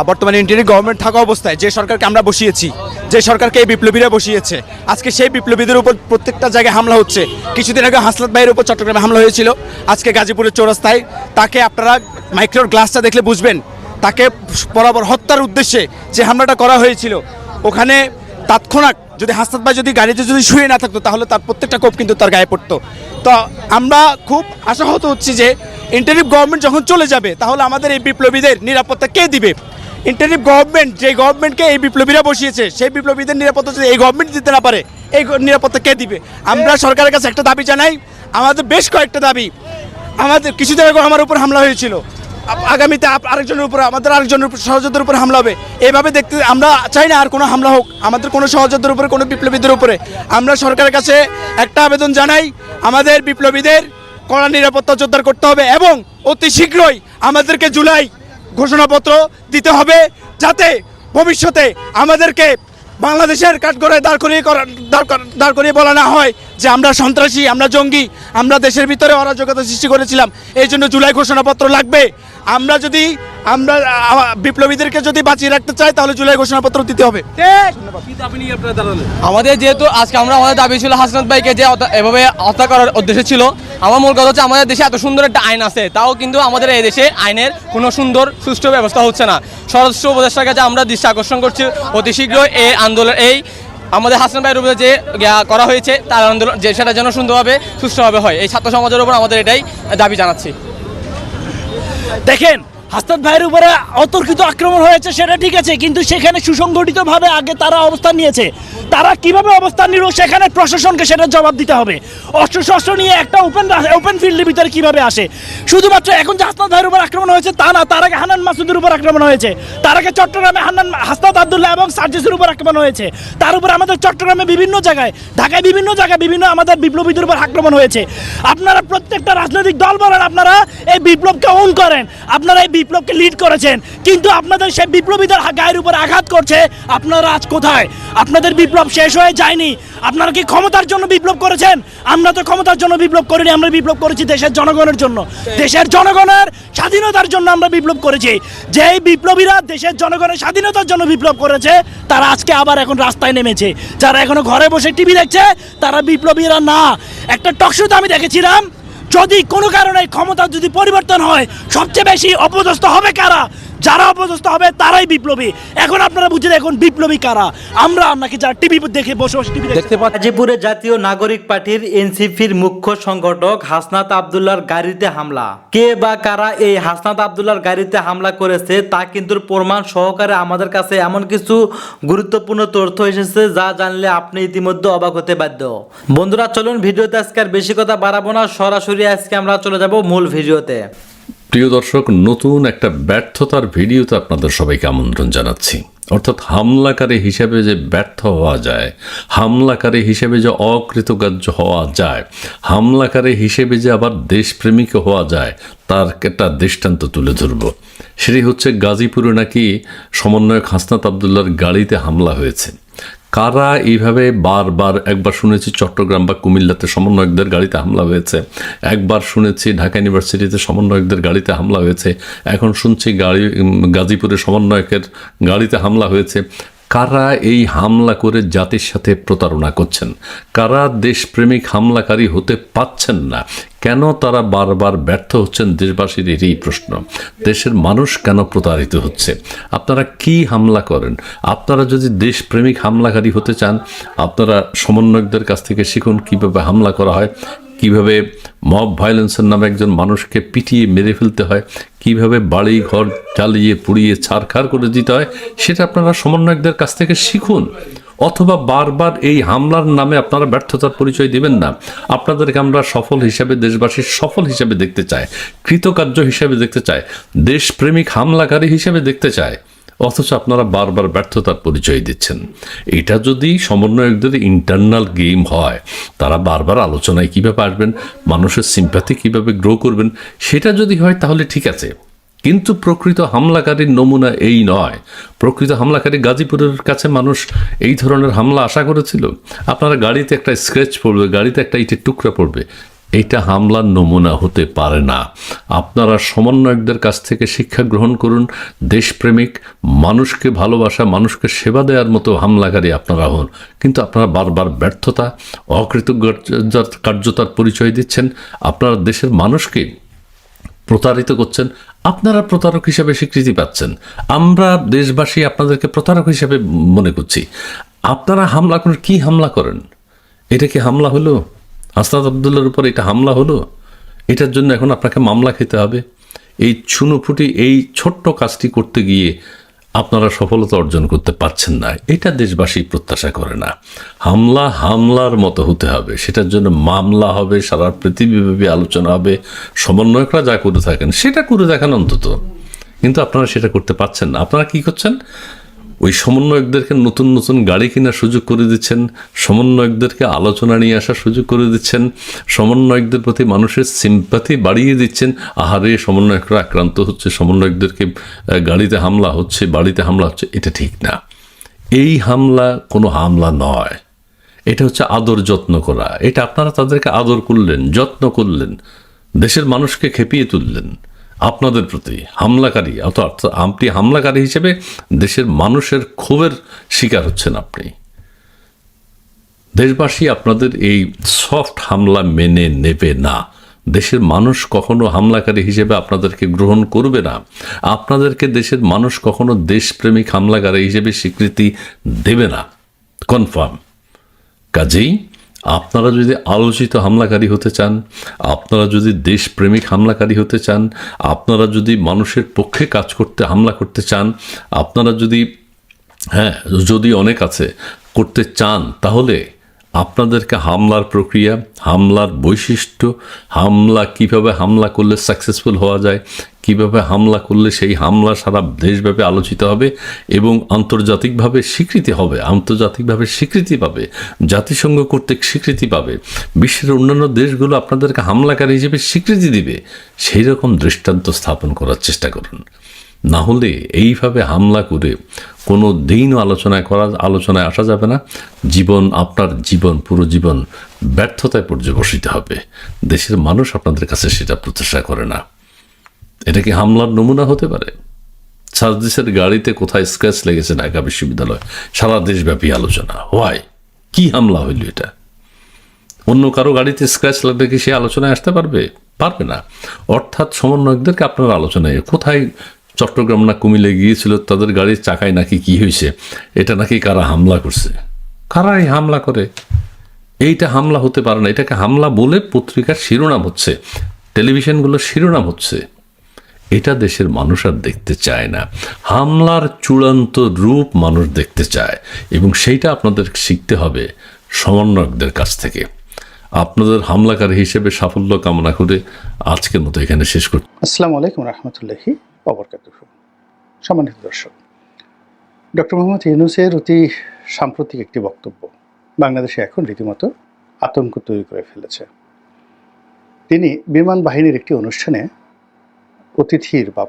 বর্তমানে interim government থাকা অবস্থায় যে সরকারকে আমরা বসিয়েছি, যে সরকারকে এই বিপ্লবীরা বসিয়েছে, আজকে সেই বিপ্লবীদের উপর প্রত্যেকটা জায়গায় হামলা হচ্ছে। কিছুদিন আগে হাসনাত ভাইয়ের উপর চট্টগ্রামে হামলা হয়েছিল, আজকে গাজীপুরের চৌরাস্তায় তাকে আপনারা মাইক্রোর গ্লাসটা দেখলে বুঝবেন তাকে বরাবর হত্যার উদ্দেশ্যে যে হামলাটা করা হয়েছিল। ওখানে তাৎক্ষণিক যদি হাসনাত ভাই যদি গাড়িতে যদি শুয়ে না থাকতো তাহলে তার প্রত্যেকটা কোপ কিন্তু তার গায়ে পড়তো। তো আমরা খুব আশাহত হচ্ছি যে ইন্টারিম গভর্নমেন্ট যখন চলে যাবে তাহলে আমাদের এই বিপ্লবীদের নিরাপত্তা কে দিবে? ইন্টারিম গভর্নমেন্ট, যে গভর্নমেন্টকে এই বিপ্লবীরা বসিয়েছে, সেই বিপ্লবীদের নিরাপত্তা যদি এই গভর্নমেন্ট দিতে না পারে, এই নিরাপত্তা কে দিবে? আমরা সরকারের কাছে একটা দাবি জানাই, আমাদের বেশ কয়েকটা দাবি। আমাদের কিছুদিন আগে আমার উপর হামলা হয়েছিল, আগামীতে আরেকজনের উপর, আমাদের আরেকজনের উপর, সহযোদ্ধার উপর হামলা হবে। এইভাবে দেখতে আমরা চাই না আর কোনো হামলা হোক আমাদের কোনো সহযোদ্ধার উপরে, কোনো বিপ্লবীদের উপরে। আমরা সরকারের কাছে একটা আবেদন জানাই, আমাদের বিপ্লবীদের কড়া নিরাপত্তা জোরদার করতে হবে এবং অতি শীঘ্রই আমাদেরকে জুলাই ঘোষণাপত্র দিতে হবে, যাতে ভবিষ্যতে আমাদেরকে বাংলাদেশের কাঠগড়ায় দাঁড় করিয়ে বলা না হয় যে আমরা সন্ত্রাসী, আমরা জঙ্গি, আমরা দেশের ভিতরে অরাজকতা সৃষ্টি করেছিলাম। এই জন্য জুলাই ঘোষণাপত্র লাগবে। আমরা বিপ্লবীদেরকে যদি বাঁচিয়ে রাখতে চাই তাহলে জুলাই ঘোষণাপত্র দিতে হবে। আমাদের যেহেতু আজকে আমাদের দাবি ছিল হাসনাত ভাইকে যে এভাবে হত্যা করার উদ্দেশ্য ছিল। আমার মূল কথা হচ্ছে আমাদের দেশে এত সুন্দর একটা আইন আছে, তাও কিন্তু আমাদের এই দেশে আইনের কোনো সুন্দর সুষ্ঠু ব্যবস্থা হচ্ছে না। স্বরাষ্ট্র উপদেষ্টার কাছে আমরা দৃষ্টি আকর্ষণ করছি অতি শীঘ্রই এই আন্দোলন, এই আমাদের হাসনাত ভাইয়ের উপরে যে করা হয়েছে তার আন্দোলন যে সেটা যেন সুন্দরভাবে সুষ্ঠুভাবে হয়, এই ছাত্র সমাজের উপর আমাদের এটাই দাবি জানাচ্ছি। দেখেন, হাসনাত ভাইয়ের উপরে অতর্কিত আক্রমণ হয়েছে সেটা ঠিক আছে, কিন্তু সেখানে সুসংগঠিতভাবে আগে তারা অবস্থান নিয়েছে। তারা কিভাবে অবস্থান নিল সেখানে প্রশাসনকে সেটা জবাব দিতে হবে। অস্ত্র নিয়ে একটা ওপেন ফিল্ডের ভিতরে কিভাবে আসে? শুধুমাত্র এখন যে হাসনাত ভাইয়ের উপর আক্রমণ হয়েছে তা না, তার আগে হান্নান মাসুদের উপর আক্রমণ হয়েছে, তার আগে চট্টগ্রামে হাসনাত আব্দুল্লাহ এবং সার্জিসের উপর আক্রমণ হয়েছে, তার উপর আমাদের চট্টগ্রামে বিভিন্ন জায়গায়, ঢাকায় বিভিন্ন জায়গায় বিভিন্ন আমাদের বিপ্লবীদের উপর আক্রমণ হয়েছে। আপনারা প্রত্যেকটা রাজনৈতিক দল বলেন, আপনারা এই বিপ্লবকে ওন করেন, আপনারা এই বিপ্লবকে লিড করেছেন, কিন্তু আপনাদের সেই বিপ্লবীদের গায়ের উপর আঘাত করছে। আপনারা আজ কোথায়? আপনাদের বিপ্লব শেষ হয়ে যায়নি। আপনারা কি ক্ষমতার জন্য বিপ্লব করেছেন? আমরা তো ক্ষমতার জন্য বিপ্লব করিনি, আমরা বিপ্লব করেছি দেশের জনগণের জন্য, দেশের জনগণের স্বাধীনতার জন্য আমরা বিপ্লব করেছি। যেই বিপ্লবীরা দেশের জনগণের স্বাধীনতার জন্য বিপ্লব করেছে তারা আজকে আবার এখন রাস্তায় নেমেছে। যারা এখনো ঘরে বসে টিভি দেখছে তারা বিপ্লবীরা না। একটা টকশোতে আমি দেখেছিলাম, যদি কোনো কারণে ক্ষমতা যদি পরিবর্তন হয় সবচেয়ে বেশি অপদস্থ হবে কারা? যারা অপদস্থ হবে তারাই বিপ্লবী। এখন আপনারা বুঝে দেখুন বিপ্লবী কারা, আমরা নাকি যারা টিভি দেখে বসে টিভি দেখতে পাচ্ছি। গাজীপুরে জাতীয় নাগরিক পার্টির এনসিপির মুখ্য সংগঠক হাসনাত আব্দুল্লাহর গাড়িতে হামলা। কে বা কারা এই হাসনাত আব্দুল্লাহর গাড়িতে হামলা করেছে তা কিন্তু প্রমাণ সহকারে আমাদের কাছে এমন কিছু গুরুত্বপূর্ণ তথ্য এসেছে যা জানলে আপনি ইতিমধ্যে অবাক হতে বাধ্য। বন্ধুরা চলুন ভিডিওতে আজকে আর বেশি কথা বাড়াবো না, সরাসরি আজকে আমরা চলে যাব মূল ভিডিওতে। প্রিয় দর্শক, নতুন একটা ব্যর্থতার ভিডিওতে আপনাদের সবাইকে আমন্ত্রণ জানাচ্ছি। অর্থাৎ হামলাকারী হিসেবে যে ব্যর্থ হওয়া যায়, হামলাকারী হিসেবে যে অকৃতকার্য হওয়া যায়, হামলাকারী হিসেবে যে আবার দেশপ্রেমিক হওয়া যায় তার একটা দৃষ্টান্ত তুলে ধরব। সেটি হচ্ছে গাজীপুরে নাকি সমন্বয়ক হাসনাত আব্দুল্লাহর গাড়িতে হামলা হয়েছে। কারা এইভাবে বারবার, একবার শুনেছি চট্টগ্রাম বা কুমিল্লাতে সমন্বয়কদের গাড়িতে হামলা হয়েছে, একবার শুনেছি ঢাকা ইউনিভার্সিটিতে সমন্বয়কদের গাড়িতে হামলা হয়েছে, এখন শুনছি গাজীপুরে সমন্বয়কের গাড়িতে হামলা হয়েছে। কারা এই হামলা করে জাতির সাথে প্রতারণা করছেন? কারা দেশপ্রেমিক হামলাকারী হতে পাচ্ছেন না? কেন তারা বারবার ব্যর্থ হচ্ছেন? দেশবাসীর এই প্রশ্ন। দেশের মানুষ কেন প্রতারিত হচ্ছে? আপনারা কি হামলা করেন? আপনারা যদি দেশপ্রেমিক হামলাকারী হতে চান আপনারা সমন্বয়কদের কাছ থেকে শিখুন কিভাবে হামলা করা হয়, কিভাবে মব ভায়োলেন্সের নামে একজন মানুষকে পিটিয়ে মেরে ফেলতে হয়, কিভাবে বাড়ি ঘর জ্বালিয়ে পুড়িয়ে ছারখার করে দিতে হয়, সেটা আপনারা সমন্বয়কদের কাছ থেকে শিখুন। অথবা বারবার এই হামলার নামে আপনারা ব্যর্থতার পরিচয় দিবেন না। আপনাদেরকে আমরা সফল হিসাবে, দেশবাসীর সফল হিসাবে দেখতে চাই, কৃতকার্য হিসাবে দেখতে চাই, দেশপ্রেমিক হামলাকারী হিসেবে দেখতে চাই, অথচ আপনারা বারবার ব্যর্থতার পরিচয় দিচ্ছেন। এটা যদি সমন্বয়কদের ইন্টারনাল গেম হয়, তারা বারবার আলোচনায় কীভাবে আসবেন, মানুষের সিম্প্যাথি কীভাবে গ্রো করবেন, সেটা যদি হয় তাহলে ঠিক আছে। কিন্তু প্রকৃত হামলাকারীর নমুনা এই নয়। প্রকৃত হামলাকারী গাজীপুরের কাছে মানুষ এই ধরনের হামলা আশা করেছিল? আপনারা গাড়িতে একটা স্ক্র্যাচ পড়বে, গাড়িতে একটা ইটের টুকরা পড়বে, এটা হামলার নমুনা হতে পারে না। আপনারা সমন্বয়কদের কাছ থেকে শিক্ষা গ্রহণ করুন, দেশপ্রেমিক, মানুষকে ভালোবাসা, মানুষকে সেবা দেওয়ার মতো হামলাকারী আপনারা হন। কিন্তু আপনারা বারবার ব্যর্থতা, অকৃতকার্যতার পরিচয় দিচ্ছেন। আপনারা দেশের মানুষকে প্রতারিত করছেন। আপনারা প্রতারক হিসেবে স্বীকৃতি পাচ্ছেন, আমরা দেশবাসী আপনাদেরকে প্রতারক হিসেবে মনে করছি। আপনারা হামলা করেন, কি হামলা করেন? এটা কি হামলা হলো? হাসনাত আবদুল্লার উপর এটা হামলা হলো? এটার জন্য এখন আপনাকে মামলা খেতে হবে। এই ছুনোফুটি এই ছোট্ট কাজটি করতে গিয়ে আপনারা সফলতা অর্জন করতে পারছেন না, এটা দেশবাসী প্রত্যাশা করে না। হামলা হামলার মতো হতে হবে, সেটার জন্য মামলা হবে, সারা পৃথিবীব্যাপী আলোচনা হবে, সমন্বয়করা যা করে থাকেন সেটা করে দেখান অন্তত। কিন্তু আপনারা সেটা করতে পারছেন না। আপনারা কি করছেন? ওই সমন্বয়কদেরকে নতুন নতুন গাড়ি কেনার সুযোগ করে দিচ্ছেন, সমন্বয়কদেরকে আলোচনা নিয়ে আসার সুযোগ করে দিচ্ছেন, সমন্বয়কদের প্রতি মানুষের সিম্পাথি বাড়িয়ে দিচ্ছেন। আহারে, সমন্বয়করা আক্রান্ত হচ্ছে, সমন্বয়কদেরকে গাড়িতে হামলা হচ্ছে, বাড়িতে হামলা হচ্ছে, এটা ঠিক না। এই হামলা কোনো হামলা নয়, এটা হচ্ছে আদর যত্ন করা। এটা আপনারা তাদেরকে আদর করলেন, যত্ন করলেন, দেশের মানুষকে খেপিয়ে তুললেন। আপনাদের প্রতি হামলাকারী, অর্থাৎ আপনি হামলাকারী হিসেবে দেশের মানুষের ক্ষোভের শিকার হচ্ছেন আপনি। দেশবাসী আপনাদের এই সফট হামলা মেনে নেবে না। দেশের মানুষ কখনো হামলাকারী হিসেবে আপনাদেরকে গ্রহণ করবে না। আপনাদেরকে দেশের মানুষ কখনো দেশপ্রেমিক হামলাকারী হিসেবে স্বীকৃতি দেবে না, কনফার্ম। কাজেই আপনারা যদি আলোচিত হামলাকারী হতে চান, আপনারা যদি দেশপ্রেমিক হামলাকারী হতে চান, আপনারা যদি মানুষের পক্ষে কাজ করতে হামলা করতে চান, আপনারা যদি অনেক আছে করতে চান, তাহলে আপনাদেরকে হামলার প্রক্রিয়া, হামলার বৈশিষ্ট্য, কিভাবে হামলা করলে সাকসেসফুল হওয়া যায়, কিভাবে হামলা করলে সেই হামলা সারা দেশব্যাপী আলোচিত হবে এবং আন্তর্জাতিকভাবে স্বীকৃতি পাবে, জাতিসংঘ কর্তৃক স্বীকৃতি পাবে, বিশ্বের অন্যান্য দেশগুলো আপনাদেরকে হামলাকারী হিসেবে স্বীকৃতি দিবে, সেই রকম দৃষ্টান্ত স্থাপন করার চেষ্টা করুন। না হলে এইভাবে হামলা করে কোনো দিনও আলোচনায় আসা যাবে না। পুরো জীবন ব্যর্থতায় পর্যবসিত হবে। দেশের মানুষ আপনাদের কাছে সেটা প্রত্যাশা করে না। এটা কি হামলার নমুনা হতে পারে? সার্জিসের গাড়িতে কোথায় স্ক্র্যাচ লেগেছে ঢাকা বিশ্ববিদ্যালয়, সারা দেশব্যাপী আলোচনা। হোয়াই? কি হামলা হইল এটা? অন্য কারো গাড়িতে স্ক্র্যাচ লাগলে কি সে আলোচনায় আসতে পারবে? পারবে না। অর্থাৎ সমন্বয়কদেরকে আপনার আলোচনায় কোথায় চট্টগ্রাম না কুমিল্লে গিয়েছিল, তাদের গাড়ির চাকায় নাকি কি হয়েছে, এটা নাকি কারা হামলা করছে। কারাই হামলা করে? এইটা হামলা হতে পারে না। এটাকে হামলা বলে পত্রিকার শিরোনাম হচ্ছে, টেলিভিশনগুলোর শিরোনাম হচ্ছে। এটা দেশের মানুষ আর দেখতে চায় না। হামলার চূড়ান্ত রূপ মানুষ দেখতে চায় এবং সেইটা আপনাদের শিখতে হবে সমন্বয়কদের কাছ থেকে। আপনাদের হামলাকারী হিসেবে সাফল্য কামনা করে আজকের মতো এখানে শেষ করছি। আসসালামু আলাইকুম রহমতুল্লাহি ওয়া বারাকাতুহু। সম্মানিত দর্শক, ডক্টর মোহাম্মদ ইউনূসের অতি সাম্প্রতিক একটি বক্তব্য বাংলাদেশে এখন রীতিমতো আতঙ্ক তৈরি করে ফেলেছে। তিনি বিমান বাহিনীর একটি অনুষ্ঠানে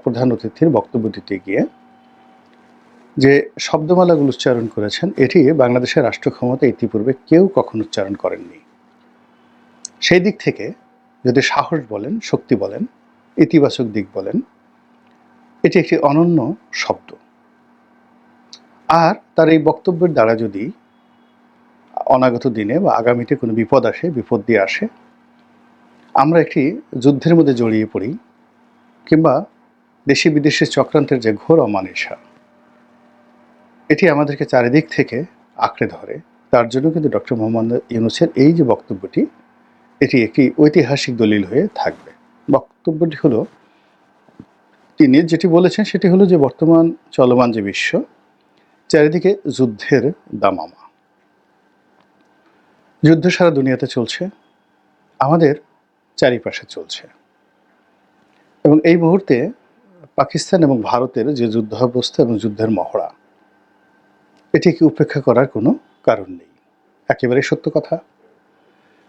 প্রধান অতিথির বক্তব্য দিতে গিয়ে যে শব্দমালাগুলো উচ্চারণ করেছেন, এটি বাংলাদেশের রাষ্ট্র ক্ষমতা ইতিপূর্বে কেউ কখনো উচ্চারণ করেননি। সেই দিক থেকে যদি সাহস বলেন, শক্তি বলেন, ইতিবাচক দিক বলেন, এটি একটি অনন্য শব্দ। আর তার এই বক্তব্যের দ্বারা যদি অনাগত দিনে বা আগামীতে কোনো বিপদ দিয়ে আসে, আমরা একটি যুদ্ধের মধ্যে জড়িয়ে পড়ি, কিংবা দেশি বিদেশি চক্রান্তের যে ঘোর অমানিসা, এটি আমাদেরকে চারিদিক থেকে আঁকড়ে ধরে, তার জন্য কিন্তু ডক্টর মোহাম্মদ ইউনূসের এই যে বক্তব্যটি, এটি একটি ঐতিহাসিক দলিল হয়ে থাকবে। বক্তব্যটি হলো, তিনি যেটি বলেছেন সেটি হলো যে বর্তমান চলমান যে বিশ্ব, চারিদিকে যুদ্ধের দামামা, যুদ্ধ সারা দুনিয়াতে চলছে, আমাদের চারিপাশে চলছে, এবং এই মুহূর্তে পাকিস্তান এবং ভারতের যে যুদ্ধাবস্থা এবং যুদ্ধের মহড়া, এটিকে উপেক্ষা করার কোনো কারণ নেই, একেবারে সত্য কথা।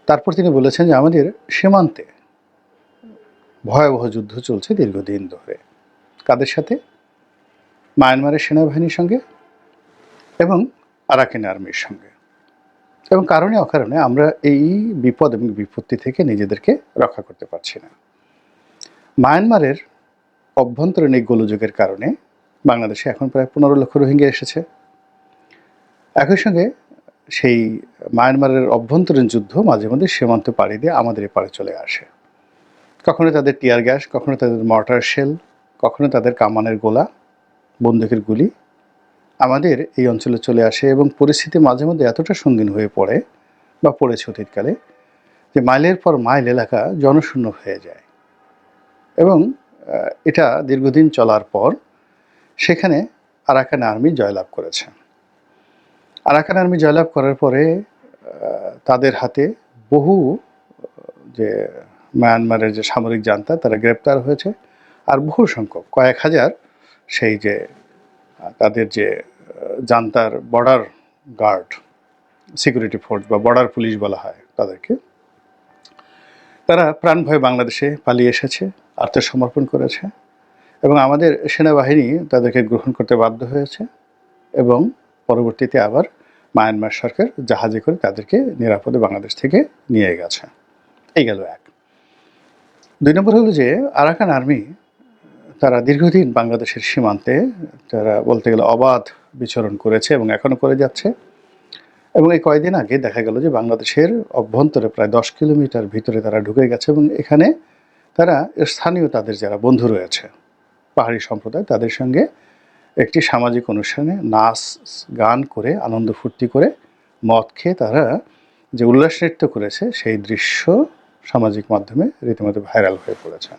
তারপর তিনি বলেছেন যে আমাদের সীমান্তে ভয়াবহ যুদ্ধ চলছে দীর্ঘদিন ধরে। কাদের সাথে? মায়ানমারের সেনাবাহিনীর সঙ্গে এবং আরাকান আর্মির সঙ্গে। এবং কারণে অকারণে আমরা এই বিপদ এবং বিপত্তি থেকে নিজেদেরকে রক্ষা করতে পারছি না। মায়ানমারের অভ্যন্তরীণ এই গোলযোগের কারণে বাংলাদেশে এখন প্রায় 15 লক্ষ রোহিঙ্গা এসেছে। একই সঙ্গে সেই মায়ানমারের অভ্যন্তরীণ যুদ্ধ মাঝে মধ্যে সীমান্ত পাড়ি দিয়ে আমাদের এপারে চলে আসে। কখনো তাদের টিয়ার গ্যাস, কখনো তাদের মর্টার শেল, কখনো তাদের কামানের গোলা, বন্দুকের গুলি আমাদের এই অঞ্চলে চলে আসে এবং পরিস্থিতি মাঝে মধ্যে এতটা সঙ্গীন হয়ে পড়ে বা পড়েছে অতীতকালে যে মাইলের পর মাইল এলাকা জনশূন্য হয়ে যায়। এবং এটা দীর্ঘদিন চলার পর সেখানে আরাকান আর্মি জয়লাভ করেছে। আরাকান আর্মি জয়লাভ করার পরে তাদের হাতে বহু যে মায়ানমারের যে সামরিক জান্তা তারা গ্রেপ্তার হয়েছে, আর বহু সংখ্যক কয়েক হাজার সেই যে তাদের যে জান্তার বর্ডার গার্ড, সিকিউরিটি ফোর্স বা বর্ডার পুলিশ বলা হয় তাদেরকে, তারা প্রাণ ভয়ে বাংলাদেশে পালিয়ে এসেছে, আত্মসমর্পণ করেছে এবং আমাদের সেনাবাহিনী তাদেরকে গ্রহণ করতে বাধ্য হয়েছে এবং পরবর্তীতে আবার মায়ানমার সরকার জাহাজে করে তাদেরকে নিরাপদে বাংলাদেশ থেকে নিয়ে গেছে। এই গেল এক। 2 নম্বর হলো যে আরাকান আর্মি তারা দীর্ঘদিন বাংলাদেশের সীমান্তে তারা বলতে গেলে অবাধ বিচরণ করেছে এবং এখনও করে যাচ্ছে। এবং এই কয়েকদিন আগে দেখা গেল যে বাংলাদেশের অভ্যন্তরে প্রায় 10 কিলোমিটার ভিতরে তারা ঢুকে গেছে এবং এখানে তারা স্থানীয় তাদের যারা বন্ধু রয়েছে পাহাড়ি সম্প্রদায় তাদের সঙ্গে একটি সামাজিক অনুষ্ঠানে নাচ গান করে আনন্দ ফুর্তি করে মদ খেয়ে তারা যে উল্লাস নৃত্য করেছে সেই দৃশ্য সামাজিক মাধ্যমে রীতিমতো ভাইরাল হয়ে পড়েছে।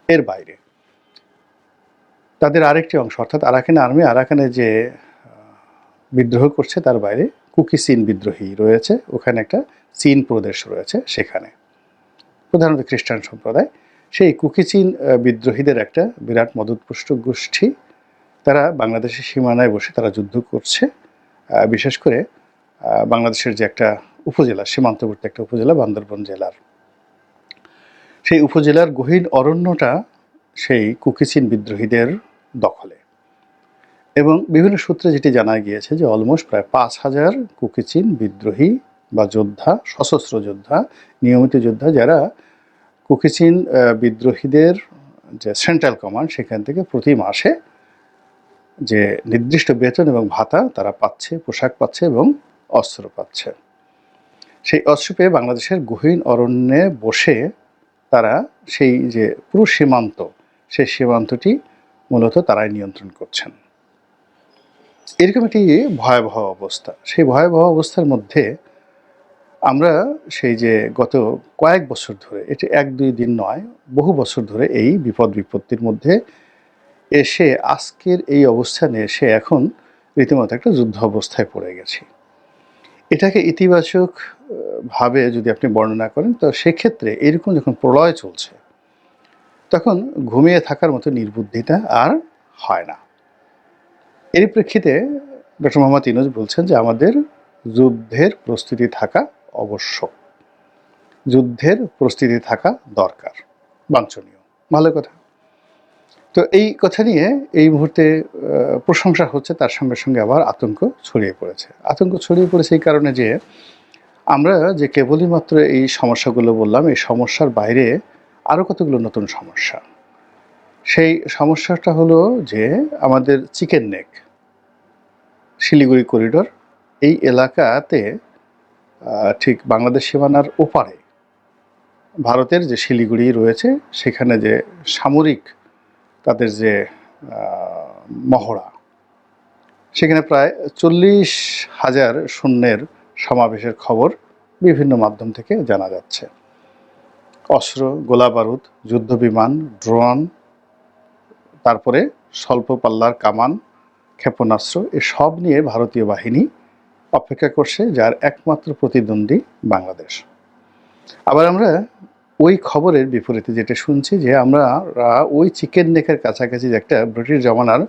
এর বাইরে তাদের আরেকটি অংশ অর্থাৎ আরাকান আর্মি আরাকানে যে বিদ্রোহ করছে তার বাইরে কুকি চীন বিদ্রোহী রয়েছে, ওখানে একটা চীন প্রদেশ রয়েছে, সেখানে প্রধানত খ্রিস্টান সম্প্রদায়। সেই কুকি চীন বিদ্রোহীদের একটা বিরাট মদতপুষ্ট গোষ্ঠী, তারা বাংলাদেশের সীমানায় বসে তারা যুদ্ধ করছে। বিশেষ করে বাংলাদেশের যে একটা উপজেলা, সীমান্তবর্তী একটা উপজেলা বান্দরবন জেলার, সেই উপজেলার গহীন অরণ্যটা সেই কুকি চীন বিদ্রোহীদের দখলে। এবং বিভিন্ন সূত্রে যেটি জানা গিয়েছে যে অলমোস্ট প্রায় 5,000 কুকি চীন বিদ্রোহী বা যোদ্ধা, সশস্ত্র যোদ্ধা, নিয়মিত যোদ্ধা, যারা কুকি চীন বিদ্রোহীদের যে সেন্ট্রাল কমান্ড সেখান থেকে প্রতি মাসে যে নির্দিষ্ট বেতন এবং ভাতা তারা পাচ্ছে, পোশাক পাচ্ছে এবং অস্ত্র পাচ্ছে। সেই অস্ত্র পেয়ে বাংলাদেশের গহীন অরণ্যে বসে তারা সেই যে পুরো সীমান্ত, সেই সীমান্তটি মূলত তারাই নিয়ন্ত্রণ করছেন। এরকম একটি ভয়াবহ অবস্থা। সেই ভয়াবহ অবস্থার মধ্যে আমরা সেই যে গত কয়েক বছর ধরে, এটি 1-2 দিন নয়, বহু বছর ধরে এই বিপদ বিপত্তির মধ্যে এসে আজকের এই অবস্থানে এসে এখন রীতিমতো একটা যুদ্ধ অবস্থায় পড়ে গেছি। এটাকে ইতিবাচক ভাবে যদি আপনি বর্ণনা করেন তো সেক্ষেত্রে এরকম যখন প্রলয় চলছে তখন ঘুমিয়ে থাকার মতো নির্বুদ্ধিতা আর হয় না। এর প্রেক্ষিতে ডক্টর মোহাম্মদ ইউনূস বলছেন যে আমাদের যুদ্ধের প্রস্তুতি থাকা আবশ্যক, যুদ্ধের প্রস্তুতি থাকা দরকার, বাঞ্ছনীয়, ভালো কথা। তো এই কথা নিয়ে এই মুহূর্তে প্রশংসা হচ্ছে, তার সঙ্গে সঙ্গে আবার আতঙ্ক ছড়িয়ে পড়েছে। আতঙ্ক ছড়িয়ে পড়েছে এই কারণে যে আমরা যে কেবলই মাত্র এই সমস্যাগুলো বললাম, এই সমস্যার বাইরে আরও কতগুলো নতুন সমস্যা। সেই সমস্যাটা হলো যে আমাদের চিকেন নেক, শিলিগুড়ি করিডোর, এই এলাকাতে ঠিক বাংলাদেশ সীমানার ওপারে ভারতের যে শিলিগুড়ি রয়েছে সেখানে যে সামরিক তাদের যে মহড়া, সেখানে প্রায় 40,000 সৈন্যের সমাবেশের খবর বিভিন্ন মাধ্যম থেকে জানা যাচ্ছে। অস্ত্র, গোলা বারুদ, যুদ্ধ বিমান, ড্রোন, তারপরে স্বল্প পাল্লার কামান, ক্ষেপণাস্ত্র, এসব নিয়ে ভারতীয় বাহিনী অপেক্ষা করছে, যার একমাত্র প্রতিদ্বন্দ্বী বাংলাদেশ। আবার আমরা ওই খবরের বিপরীতে যেটা শুনছি যে আমরা ওই চিকেন নেকের কাছাকাছি যে একটা ব্রিটিশ জমানার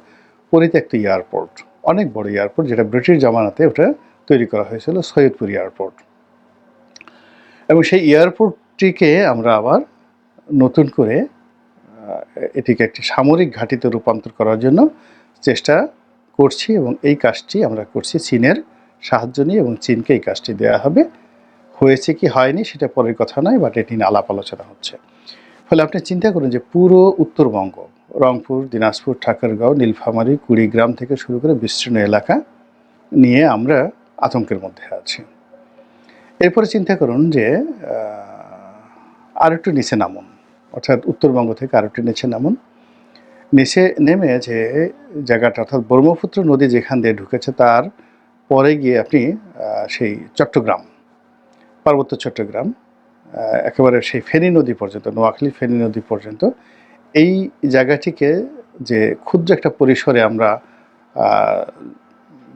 পরিত্যক্ত এয়ারপোর্ট, অনেক বড় এয়ারপোর্ট, যেটা ব্রিটিশ জমানাতে ওটা তৈরি করা হয়েছিল, সৈয়দপুর এয়ারপোর্ট, এবং সেই এয়ারপোর্টটিকে আমরা আবার নতুন করে এটিকে একটি সামরিক ঘাঁটিতে রূপান্তর করার জন্য চেষ্টা করছি এবং এই কাজটি আমরা করছি চীনের সাহায্য নিয়ে এবং চীনকে এই কাজটি দেওয়া হবে। হয়েছে কি হয়নি সেটা পরের কথা নয়, বাট এটি নিয়ে আলাপ আলোচনা হচ্ছে। ফলে আপনি চিন্তা করুন যে পুরো উত্তরবঙ্গ, রংপুর, দিনাজপুর, ঠাকুরগাঁও, নীলফামারী, কুড়িগ্রাম থেকে শুরু করে বিস্তীর্ণ এলাকা নিয়ে আমরা আতঙ্কের মধ্যে আছি। এরপরে চিন্তা করুন যে আরেকটু নিচে নামুন, অর্থাৎ উত্তরবঙ্গ থেকে আরেকটু নিচে নামুন। নিচে নেমে যে জায়গাটা, অর্থাৎ ব্রহ্মপুত্র নদী যেখান দিয়ে ঢুকেছে তার পরে গিয়ে আপনি সেই চট্টগ্রাম, পার্বত্য চট্টগ্রাম, একেবারে সেই ফেনী নদী পর্যন্ত, নোয়াখালী ফেনী নদী পর্যন্ত, এই জায়গাটিকে যে ক্ষুদ্র একটা পরিসরে আমরা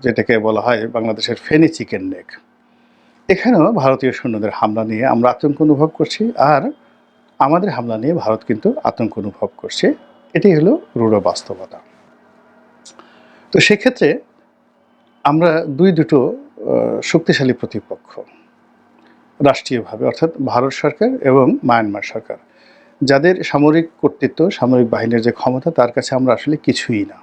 যেটাকে বলা হয় বাংলাদেশের ফেনী চিকেন নেক, এখানেও ভারতীয় সৈন্যদের হামলা নিয়ে আমরা আতঙ্ক অনুভব করছি, আর আমাদের হামলা নিয়ে ভারত কিন্তু আতঙ্ক অনুভব করছে। এটি হলো রূঢ় বাস্তবতা। তো সেক্ষেত্রে আমরা দুটো শক্তিশালী প্রতিপক্ষ রাষ্ট্রীয়ভাবে, অর্থাৎ ভারত সরকার এবং মায়ানমার সরকার, যাদের সামরিক কর্তৃত্ব, সামরিক বাহিনীর যে ক্ষমতা, তার কাছে আমরা আসলে কিছুই না।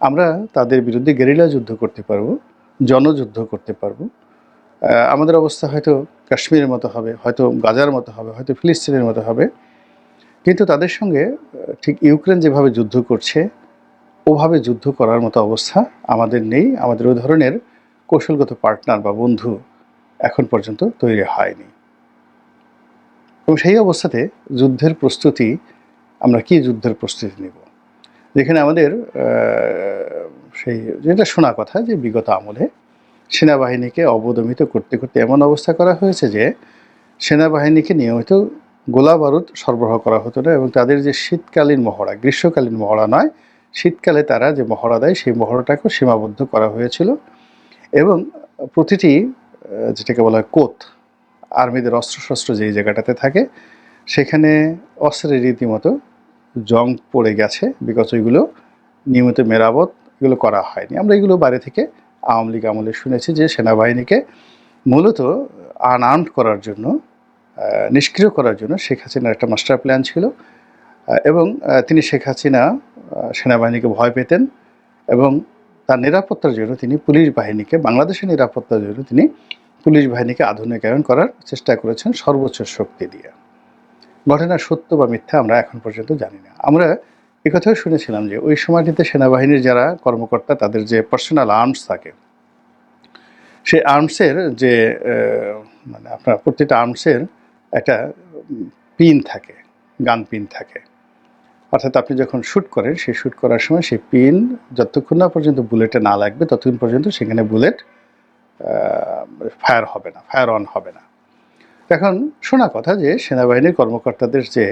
আমরা তাদের বিরুদ্ধে গেরিলা যুদ্ধ করতে পারবো, জনযুদ্ধ করতে পারবো। আমাদের অবস্থা হয়তো কাশ্মীরের মতো হবে, হয়তো গাজার মতো হবে, হয়তো ফিলিস্তিনের মতো হবে, কিন্তু তাদের সঙ্গে ঠিক ইউক্রেন যেভাবে যুদ্ধ করছে ওভাবে যুদ্ধ করার মতো অবস্থা আমাদের নেই। আমাদের ওই ধরনের কৌশলগত পার্টনার বা বন্ধু এখন পর্যন্ত তৈরি হয়নি। এবং সেই অবস্থাতে যুদ্ধের প্রস্তুতি, আমরা কি যুদ্ধের প্রস্তুতি নেব, যেখানে আমাদের সেই যেটা শোনা কথা যে বিগত আমলে সেনাবাহিনীকে অবদমিত করতে করতে এমন অবস্থা করা হয়েছে যে সেনাবাহিনীকে নিয়মিত গোলা বারুদ সরবরাহ করা হতো না, এবং তাদের যে শীতকালীন মহড়া, গ্রীষ্মকালীন মহড়া নয়, শীতকালে তারা যে মহড়া দেয় সেই মহড়াটাকেও সীমাবদ্ধ করা হয়েছিল। এবং প্রতিটি যেটাকে বলা হয় কোত, আর্মিদের অস্ত্রশস্ত্র যেই জায়গাটাতে থাকে সেখানে অস্ত্রের রীতিমতো জং পড়ে গেছে, বিকজ ওইগুলো নিয়মিত মেরামত এগুলো করা হয়নি। আমরা এগুলো বাইরে থেকে আওয়ামী লীগ আমলে শুনেছি যে সেনাবাহিনীকে মূলত আনআর্মড করার জন্য, নিষ্ক্রিয় করার জন্য শেখ হাসিনার একটা মাস্টার প্ল্যান ছিল, এবং তিনি শেখ হাসিনা সেনাবাহিনীকে ভয় পেতেন এবং তার নিরাপত্তার জন্য তিনি পুলিশ বাহিনীকে, বাংলাদেশের নিরাপত্তার জন্য তিনি পুলিশ বাহিনীকে আধুনিকায়ন করার চেষ্টা করেছেন সর্বোচ্চ শক্তি দিয়ে। ঘটনা সত্য বা মিথ্যা আমরা এখন পর্যন্ত জানি না। আমরা একথাও শুনেছিলাম যে ওই সময়টিতে সেনাবাহিনীর যারা কর্মকর্তা, তাদের যে পার্সোনাল আর্মস থাকে, সেই আর্মসের যে মানে আপনার প্রতিটা আর্মসের একটা পিন থাকে, গান পিন থাকে, অর্থাৎ আপনি যখন শ্যুট করেন সেই শ্যুট করার সময় সেই পিন যতক্ষণ না পর্যন্ত বুলেটে না লাগবে ততক্ষণ পর্যন্ত সেখানে বুলেট ফায়ার হবে না, ফায়ার অন হবে না। এখন শোনা কথা যে সেনাবাহিনীর কর্মকর্তাদের যে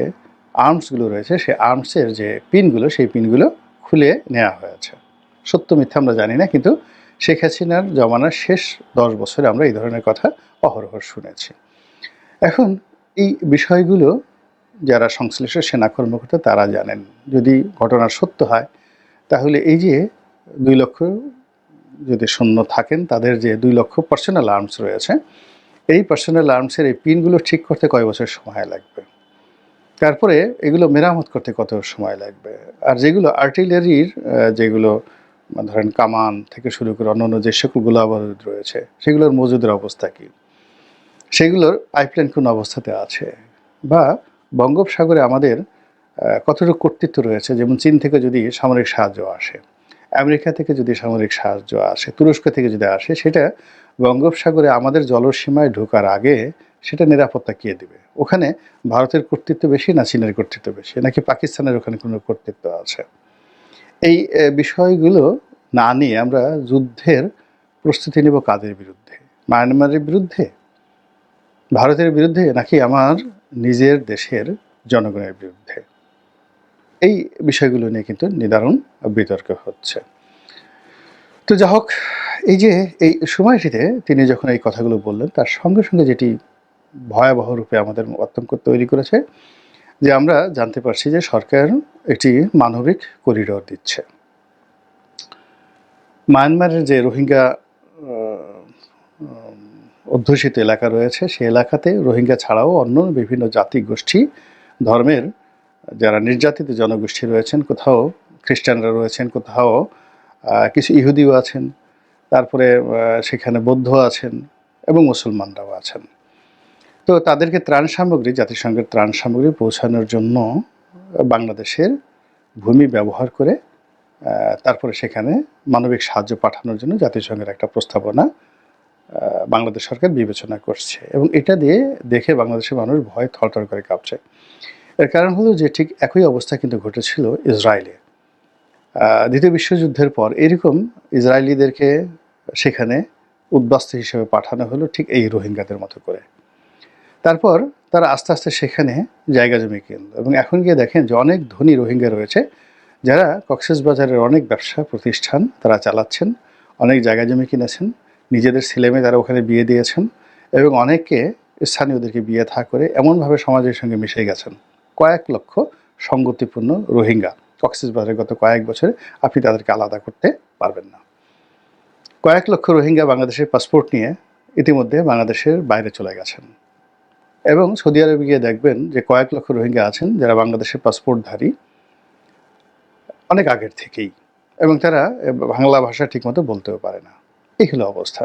আর্মসগুলো রয়েছে সেই আর্মসের যে পিনগুলো, সেই পিনগুলো খুলে নেওয়া হয়েছে। সত্য মিথ্যা আমরা জানি না, কিন্তু শেখ হাসিনার জমানার শেষ 10 বছরে আমরা এই ধরনের কথা অহরহ শুনেছি। এখন এই বিষয়গুলো যারা সংশ্লিষ্ট সেনা কর্মকর্তা তারা জানেন। যদি ঘটনা সত্য হয় তাহলে এই যে 2 লক্ষ যদি সৈন্য থাকেন, তাদের যে 2 লক্ষ পার্সোনাল আর্মস রয়েছে, এই পার্সোনাল আর্মসের এই পিনগুলো ঠিক করতে কয় বছর সময় লাগবে, তারপরে এগুলো মেরামত করতে কত সময় লাগবে, আর যেগুলো আর্টিলারির যেগুলো ধরেন কামান থেকে শুরু করে অন্যান্য যে সকল গোলাবারুদ রয়েছে সেগুলোর মজুদের অবস্থা কী, সেগুলোর পাইপলাইন কোন অবস্থাতে আছে, বা বঙ্গোপসাগরে আমাদের কতটুকু কর্তৃত্ব রয়েছে। যেমন চীন থেকে যদি সামরিক সাহায্য আসে, আমেরিকা থেকে যদি সামরিক সাহায্য আসে, তুরস্ক থেকে যদি আসে, সেটা বঙ্গোপসাগরে আমাদের জলসীমায় ঢোকার আগে সেটা নিরাপত্তা কে দেবে? ওখানে ভারতের কর্তৃত্ব বেশি না চীনের কর্তৃত্ব বেশি, নাকি পাকিস্তানের ওখানে কোনো কর্তৃত্ব আছে? এই বিষয়গুলো না নিয়ে আমরা যুদ্ধের প্রস্তুতি নেব কাদের বিরুদ্ধে? মায়ানমারের বিরুদ্ধে, ভারতের বিরুদ্ধে, নাকি আমার নিজের দেশের জনগণের বিরুদ্ধে? এই বিষয়গুলো নিয়ে কিন্তু নিদারুণ বিতর্ক হচ্ছে। তো যা হোক, এই যে এই সময়টিতে তিনি যখন এই কথাগুলো বললেন, তার সঙ্গে সঙ্গে যেটি ভয়াবহ রূপে আমাদের আতঙ্ক তৈরি করেছে, যে আমরা জানতে পারছি যে সরকার একটি মানবিক করিডোর দিচ্ছে। মায়ানমারের যে রোহিঙ্গা অধ্যুষিত এলাকা রয়েছে সেই এলাকাতে রোহিঙ্গা ছাড়াও অন্য বিভিন্ন জাতি গোষ্ঠী, ধর্মের যারা নির্যাতিত জনগোষ্ঠী রয়েছেন, কোথাও খ্রিস্টানরা রয়েছেন, কোথাও কিছু ইহুদিও আছেন, তারপরে সেখানে বৌদ্ধ আছেন এবং মুসলমানরাও আছেন। তো তাদেরকে ত্রাণ সামগ্রী, জাতিসংঘের ত্রাণ সামগ্রী পৌঁছানোর জন্য বাংলাদেশের ভূমি ব্যবহার করে তারপরে সেখানে মানবিক সাহায্য পাঠানোর জন্য জাতিসংঘের একটা প্রস্তাবনা বাংলাদেশ সরকার বিবেচনা করছে, এবং এটা দিয়ে দেখে বাংলাদেশের মানুষ ভয় থরথর করে কাঁপছে। এর কারণ হলো যে ঠিক একই অবস্থা কিন্তু ঘটেছিল ইসরায়েলে। দ্বিতীয় বিশ্বযুদ্ধের পর এরকম ইসরায়েলিদেরকে সেখানে উদ্বাস্তু হিসেবে পাঠানো হলো ঠিক এই রোহিঙ্গাদের মতো করে। তারপর তারা আস্তে আস্তে সেখানে জায়গা জমি কিনল, এবং এখন গিয়ে দেখেন যে অনেক ধনী রোহিঙ্গা রয়েছে যারা কক্সবাজারের অনেক ব্যবসা প্রতিষ্ঠান তারা চালাচ্ছেন, অনেক জায়গা জমি কিনেছেন, নিজেদের ছেলেমেয়ে তারা ওখানে বিয়ে দিয়েছেন, এবং অনেককে স্থানীয়দেরকে বিয়ে থা করে এমনভাবে সমাজের সঙ্গে মিশে গেছেন। কয়েক লক্ষ সঙ্গতিপূর্ণ রোহিঙ্গা কক্সবাজারে গত কয়েক বছরে আপনি তাদেরকে আলাদা করতে পারবেন না। কয়েক লক্ষ রোহিঙ্গা বাংলাদেশের পাসপোর্ট নিয়ে ইতিমধ্যে বাংলাদেশের বাইরে চলে গেছেন, এবং সৌদি আরবে গিয়ে দেখবেন যে কয়েক লক্ষ রোহিঙ্গা আছেন যারা বাংলাদেশের পাসপোর্টধারী অনেক আগের থেকেই, এবং তারা বাংলা ভাষা ঠিকমতো বলতেও পারে না। এই হলো অবস্থা।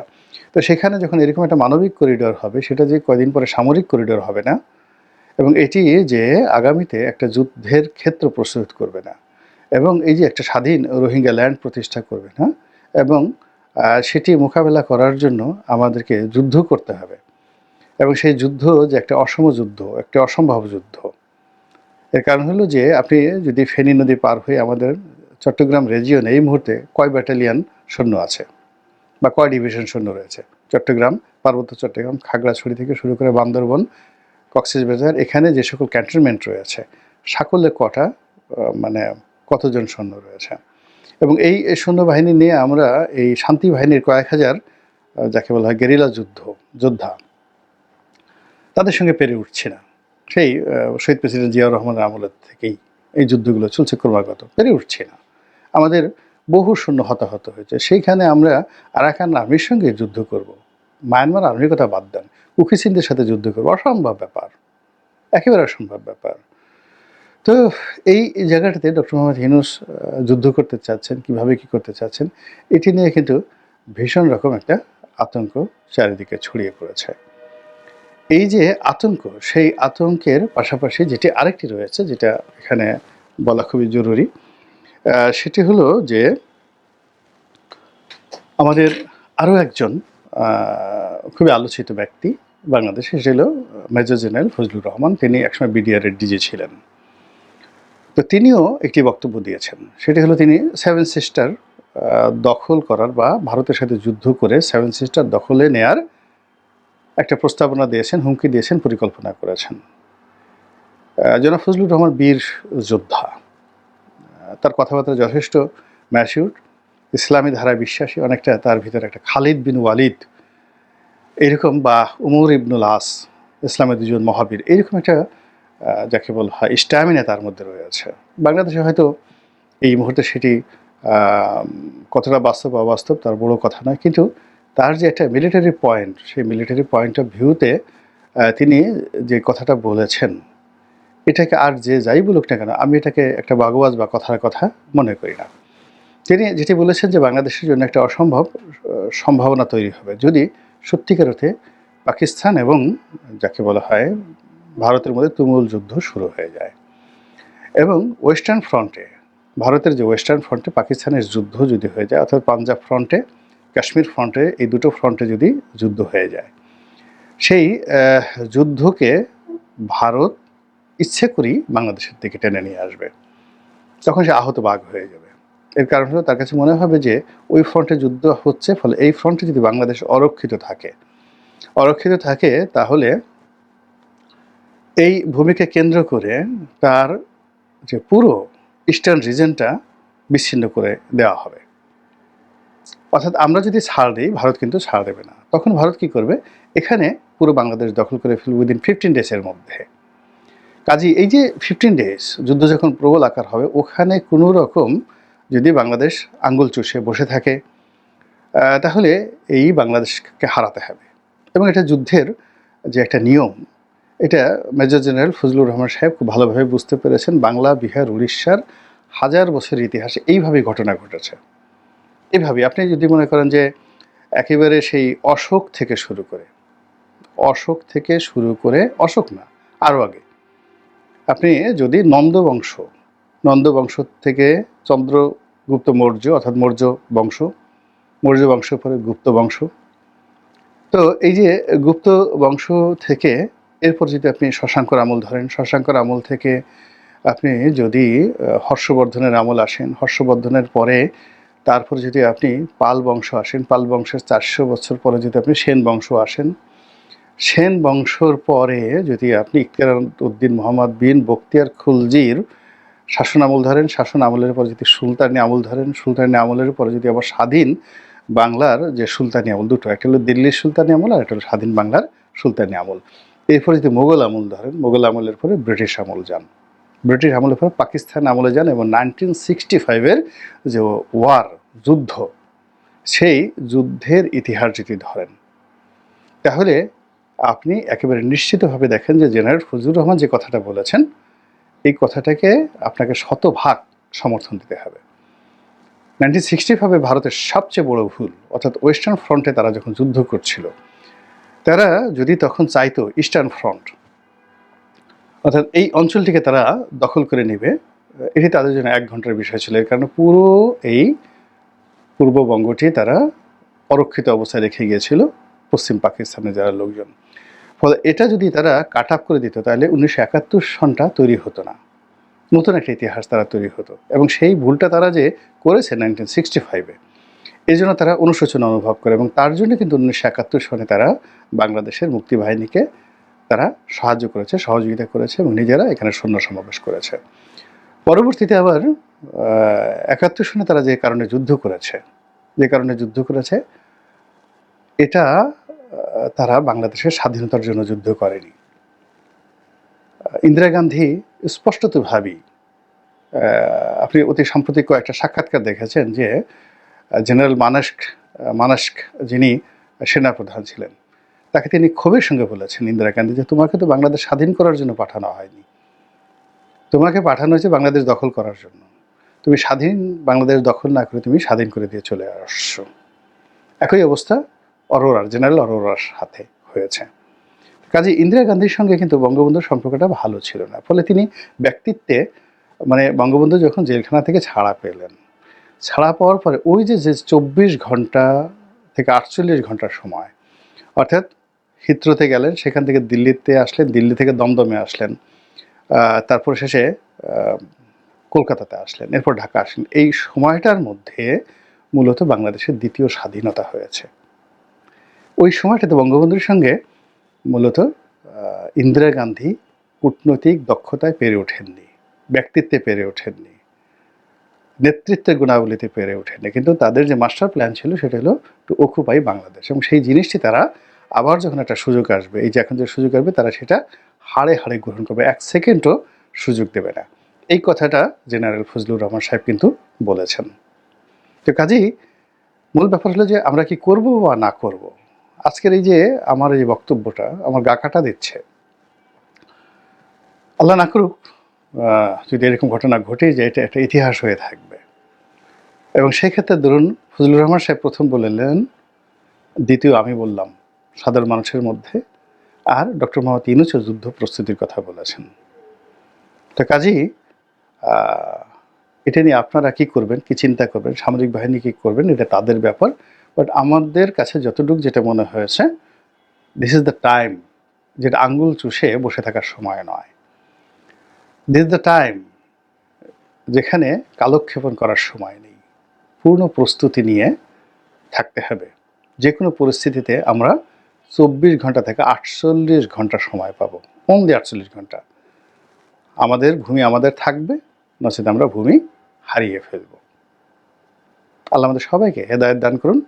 তো সেখানে যখন এরকম একটা মানবিক করিডোর হবে, সেটা যে কয়দিন পরে সামরিক করিডোর হবে না, এবং এটি যে আগামীতে একটা যুদ্ধের ক্ষেত্র প্রস্তুত করবে না, এবং এই যে একটা স্বাধীন রোহিঙ্গা ল্যান্ড প্রতিষ্ঠা করবে না, এবং সেটি মোকাবেলা করার জন্য আমাদেরকে যুদ্ধ করতে হবে, এবং সেই যুদ্ধ যে একটা অসম যুদ্ধ, একটা অসম্ভব যুদ্ধ। এর কারণ হলো যে আপনি যদি ফেনী নদী পার হয়ে আমাদের চট্টগ্রাম রেজিয়নে এই মুহূর্তে কয় ব্যাটালিয়ন সৈন্য আছে বা কয় ডিভিশন সৈন্য রয়েছে, চট্টগ্রাম, পার্বত্য চট্টগ্রাম, খাগড়াছড়ি থেকে শুরু করে বান্দরবন, কক্সবাজার, এখানে যে সকল ক্যান্টনমেন্ট রয়েছে সকলে কটা মানে কতজন সৈন্য রয়েছে, এবং এই সৈন্যবাহিনী নিয়ে আমরা এই শান্তি বাহিনীর কয়েক হাজার যাকে বলা হয় গেরিলা যোদ্ধা তাদের সঙ্গে পেরে উঠছি না। সেই শহীদ প্রেসিডেন্ট জিয়াউর রহমানের আমলের থেকেই এই যুদ্ধগুলো চলছে ক্রমাগত, পেরে উঠছি না। আমাদের বহু সৈন্য হতাহত হয়েছে, সেইখানে আমরা আরাকান আর্মির সঙ্গে যুদ্ধ করব, মায়ানমার আর্মির কথা বাদ দেন, কুকিচিনদের সাথে যুদ্ধ করবো, অসম্ভব ব্যাপার, একেবারে অসম্ভব ব্যাপার। তো এই জায়গাটাতে ডক্টর মোহাম্মদ ইউনূস যুদ্ধ করতে চাচ্ছেন, কিভাবে কি করতে চাচ্ছেন, এটি নিয়ে কিন্তু ভীষণ রকম একটা আতঙ্ক চারিদিকে ছড়িয়ে পড়েছে। এই যে আতঙ্ক, সেই আতঙ্কের পাশাপাশি যেটি আরেকটি রয়েছে, যেটা এখানে বলা খুবই জরুরি, সেটি হলো যে আমাদের আরও একজন খুবই আলোচিত ব্যক্তি বাংলাদেশে, সেটি হলো মেজর জেনারেল ফজলুর রহমান। তিনি একসময় বিডিআরের ডিজি ছিলেন। তো তিনিও একটি বক্তব্য দিয়েছেন, সেটি হলো তিনি সেভেন সিস্টার দখল করার বা ভারতের সাথে যুদ্ধ করে সেভেন সিস্টার দখলে নেয়ার একটা প্রস্তাবনা দিয়েছেন, হুমকি দিয়েছেন, পরিকল্পনা করেছেন। জনাব ফজলুর রহমান বীর যোদ্ধা, তার কথাবার্তা যথেষ্ট ম্যাচিউর, ইসলামী ধারায় বিশ্বাসী, অনেকটা তার ভিতরে একটা খালিদ বিন ওয়ালিদ এরকম, বা উমর ইবনুল আস, ইসলামের দুজন মহাবীর, এরকম একটা যাকে বলা হয় স্ট্যামিনা তার মধ্যে রয়েছে। বাংলাদেশে হয়তো এই মুহূর্তে সেটি কতটা বাস্তব অবাস্তব তার বড় কথা নয়, কিন্তু তার যে একটা মিলিটারি পয়েন্ট, সেই মিলিটারি পয়েন্ট অফ ভিউতে তিনি যে কথাটা বলেছেন, এটাকে আর যে যাই বলুক না কেন, আমি এটাকে একটা বাগোয়াজ বা কথার কথা মনে করি না। তিনি যেটি বলেছেন যে বাংলাদেশের জন্য একটা অসম্ভব সম্ভাবনা তৈরি হবে যদি সত্যিকার অর্থে পাকিস্তান এবং যাকে বলা হয় ভারতের মধ্যে তুমুল যুদ্ধ শুরু হয়ে যায়, এবং ওয়েস্টার্ন ফ্রন্টে, ভারতের যে ওয়েস্টার্ন ফ্রন্টে পাকিস্তানের যুদ্ধ যদি হয়ে যায়, অর্থাৎ পাঞ্জাব ফ্রন্টে, কাশ্মীর ফ্রন্টে, এই দুটো ফ্রন্টে যদি যুদ্ধ হয়ে যায়, সেই যুদ্ধকে ভারত ইচ্ছে করেই বাংলাদেশের দিকে টেনে নিয়ে আসবে, তখন সে আহত বাঘ হয়ে যাবে। এর কারণ হলো তার কাছে মনে হবে যে ওই ফ্রন্টে যুদ্ধ হচ্ছে, ফলে এই ফ্রন্টে যদি বাংলাদেশ অরক্ষিত থাকে তাহলে এই ভূমিকে কেন্দ্র করে তার যে পুরো ইস্টার্ন রিজনটা বিচ্ছিন্ন করে দেওয়া হবে। অর্থাৎ আমরা যদি ছাড় দিই, ভারত কিন্তু ছাড় দেবে না। তখন ভারত কি করবে, এখানে পুরো বাংলাদেশ দখল করে ফেলবে উইদিন 15 ডেজের মধ্যে। কাজেই এই যে 15 ডেজ যুদ্ধ যখন প্রবল আকার হবে, ওখানে কোনো রকম যদি বাংলাদেশ আঙ্গুল চুষে বসে থাকে, তাহলে এই বাংলাদেশকে হারাতে হবে। এবং এটা যুদ্ধের যে একটা নিয়ম, এটা মেজর জেনারেল ফজলুর রহমান সাহেব খুব ভালোভাবে বুঝতে পেরেছেন। বাংলা, বিহার, উড়িষ্যার হাজার বছরের ইতিহাসে এইভাবেই ঘটনা ঘটেছে। এইভাবে আপনি যদি মনে করেন যে একেবারে সেই অশোক থেকে শুরু করে অশোক না, আরও আগে আপনি যদি নন্দবংশ থেকে চন্দ্রগুপ্ত মৌর্য অর্থাৎ মৌর্য বংশের পরে গুপ্ত বংশ, তো এই যে গুপ্ত বংশ থেকে এরপর যদি আপনি শশাঙ্কর আমল ধরেন, শশাঙ্কর আমল থেকে আপনি যদি হর্ষবর্ধনের আমল আসেন, হর্ষবর্ধনের পরে তারপর যদি আপনি পাল বংশ আসেন, পাল বংশের 400 বছর পরে যদি আপনি সেন বংশ আসেন, সেন বংশর পরে যদি আপনি ইখতিয়ার উদ্দিন মোহাম্মদ বিন বখতিয়ার খুলজির শাসন আমল ধরেন, শাসন আমলের পরে যদি সুলতানি আমল ধরেন, সুলতানি আমলের পরে যদি আবার স্বাধীন বাংলার যে সুলতানি আমল, দুটো, একটা হলো দিল্লির সুলতানি আমল আর একটা হলো স্বাধীন বাংলার সুলতানি আমল, এরপরে যদি মোগল আমল ধরেন, মোগল আমলের পরে ব্রিটিশ আমল যান, ব্রিটিশ আমলের পরে পাকিস্তান আমলে যান এবং 1965-এর যে যুদ্ধ, সেই যুদ্ধের ইতিহাস যদি ধরেন, তাহলে আপনি একেবারে নিশ্চিতভাবে দেখেন যে জেনারেল ফজলুর রহমান যে কথাটা বলেছেন, এই কথাটাকে আপনাকে শতভাগ সমর্থন দিতে হবে। 1965 ভারতের সবচেয়ে বড় ভুল, অর্থাৎ ওয়েস্টার্ন ফ্রন্টে তারা যখন যুদ্ধ করছিল, তারা যদি তখন চাইতো ইস্টার্ন ফ্রন্ট, অর্থাৎ এই অঞ্চলটিকে তারা দখল করে নেবে, এটি তাদের জন্য 1 ঘন্টার বিষয় ছিল। এর কারণে পুরো এই পূর্ববঙ্গটি তারা অরক্ষিত অবস্থায় রেখে গিয়েছিল পশ্চিম পাকিস্তানের যারা লোকজন। ফলে এটা যদি তারা কাট আপ করে দিত, তাহলে 1971 সনটা তৈরি হতো না, নতুন একটা ইতিহাস তারা তৈরি হতো। এবং সেই ভুলটা তারা যে করেছে 1965-এ, এই জন্য তারা অনুশোচনা অনুভব করে এবং তার জন্য কিন্তু 1971 সনে তারা বাংলাদেশের মুক্তিবাহিনীকে তারা সাহায্য করেছে, সহযোগিতা করেছে এবং নিজেরা এখানে সৈন্য সমাবেশ করেছে। পরবর্তীতে আবার 71 সনে তারা যে কারণে যুদ্ধ করেছে, এটা তারা বাংলাদেশের স্বাধীনতার জন্য যুদ্ধ করেনি। ইন্দিরা গান্ধী স্পষ্টতভাবেই, আপনি অতি সাম্প্রতিক একটা সাক্ষাৎকার দেখেছেন যে জেনারেল মানাস্ক যিনি সেনাপ্রধান ছিলেন, তাকে তিনি ক্ষোভের সঙ্গে বলেছেন ইন্দিরা গান্ধী যে তোমাকে তো বাংলাদেশ স্বাধীন করার জন্য পাঠানো হয়নি, তোমাকে পাঠানো হয়েছে বাংলাদেশ দখল করার জন্য, তুমি স্বাধীন বাংলাদেশ দখল না করে তুমি স্বাধীন করে দিয়ে চলে আসছো। একই অবস্থা জেনারেল অরোরার সাথে হয়েছে। কাজে ইন্দিরা গান্ধীর সঙ্গে কিন্তু বঙ্গবন্ধুর সম্পর্কটা ভালো ছিল না। ফলে তিনি ব্যক্তিত্বে, মানে বঙ্গবন্ধু যখন জেলখানা থেকে ছাড়া পাওয়ার পরে ওই যে 24 ঘন্টা থেকে 48 ঘন্টার সময়, অর্থাৎ হিথ্রোতে গেলেন, সেখান থেকে দিল্লিতে আসলেন, দিল্লি থেকে দমদমে আসলেন, তারপর শেষে কলকাতাতে আসলেন, এরপর ঢাকা আসলেন, এই সময়টার মধ্যে মূলত বাংলাদেশের দ্বিতীয় স্বাধীনতা হয়েছে। ওই সময়টাতে বঙ্গবন্ধুর সঙ্গে মূলত ইন্দিরা গান্ধী কূটনৈতিক দক্ষতায় পেরে ওঠেননি, ব্যক্তিত্বে পেরে ওঠেননি, নেতৃত্বের গুণাবলীতে পেরে ওঠেননি, কিন্তু তাদের যে মাস্টার প্ল্যান ছিল সেটা হলো টু অকুপাই বাংলাদেশ। এবং সেই জিনিসটি তারা আবার যখন একটা সুযোগ আসবে, এই যে এখন যে সুযোগ আসবে, তারা সেটা হাড়ে হাড়ে গ্রহণ করবে, 1 সেকেন্ডও সুযোগ দেবে না। এই কথাটা জেনারেল ফজলুর রহমান সাহেব কিন্তু বলেছেন। তো কাজেই মূল ব্যাপার হলো যে আমরা কি করব বা না করব। আজকের এই যে আমার এই বক্তব্যটা আমার গা কাটা দিচ্ছে, আল্লাহ না করুক যদি এরকম ঘটনা ঘটে যে এটা একটা ইতিহাস হয়ে থাকবে। এবং সেক্ষেত্রে ধরুন ফজলুর রহমান সাহেব প্রথম বললেন, দ্বিতীয় আমি বললাম সাধারণ মানুষের মধ্যে, আর ডক্টর মোহাম্মদ ইউনূসও যুদ্ধ প্রস্তুতির কথা বলেছেন। তো কাজেই এটা নিয়ে আপনারা কী করবেন, কী চিন্তা করবেন, সামরিক বাহিনী কী করবেন, এটা তাদের ব্যাপার। বাট আমাদের কাছে যতটুকু যেটা মনে হয়েছে, দিস ইজ দ্য টাইম, যেটা আঙ্গুল চুষে বসে থাকার সময় নয়। দিস ইজ দ্য টাইম যেখানে কালক্ষেপণ করার সময় নেই, পূর্ণ প্রস্তুতি নিয়ে থাকতে হবে। যে কোনো পরিস্থিতিতে আমরা 24 ঘন্টা থেকে 48 ঘন্টা সময় পাবো, অনলি 48 ঘন্টা। আমাদের ভূমি আমাদের থাকবে, নচেত আমরা ভূমি হারিয়ে ফেলব। আল্লাহ আমাদের সবাইকে হেদায়েত দান করুন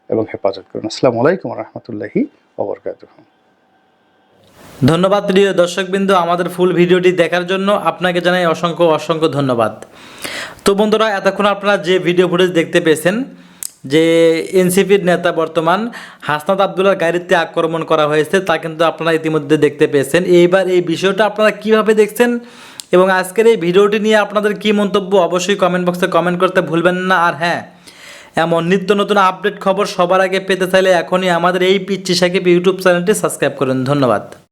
এবং হেফাজত করুন। আসসালামু আলাইকুম ওয়া রাহমাতুল্লাহি ওয়া বারাকাতুহু। ধন্যবাদ প্রিয় দর্শকবৃন্দ, আমাদের ফুল ভিডিওটি দেখার জন্য আপনাকে জানাই অসংখ্য ধন্যবাদ। তো বন্ধুরা, এতক্ষণ আপনারা যে ভিডিও ফুটেজ দেখতে পেয়েছেন, যে এনসিপির নেতা বর্তমান হাসনাত আবদুল্লাহর গাড়িতে আক্রমণ করা হয়েছে, তা কিন্তু আপনারা ইতিমধ্যে দেখতে পেয়েছেন। এইবার এই বিষয়টা আপনারা কিভাবে দেখছেন এবং আজকের এই ভিডিওটি নিয়ে আপনাদের কি মন্তব্য, অবশ্যই কমেন্ট বক্সে কমেন্ট করতে ভুলবেন না। আর হ্যাঁ, এমন নিত্য নতুন আপডেট খবর সবার আগে পেতে চাইলে এখনই আমাদের এই পিচ্চি সাকিব ইউটিউব চ্যানেলটি সাবস্ক্রাইব করুন। ধন্যবাদ।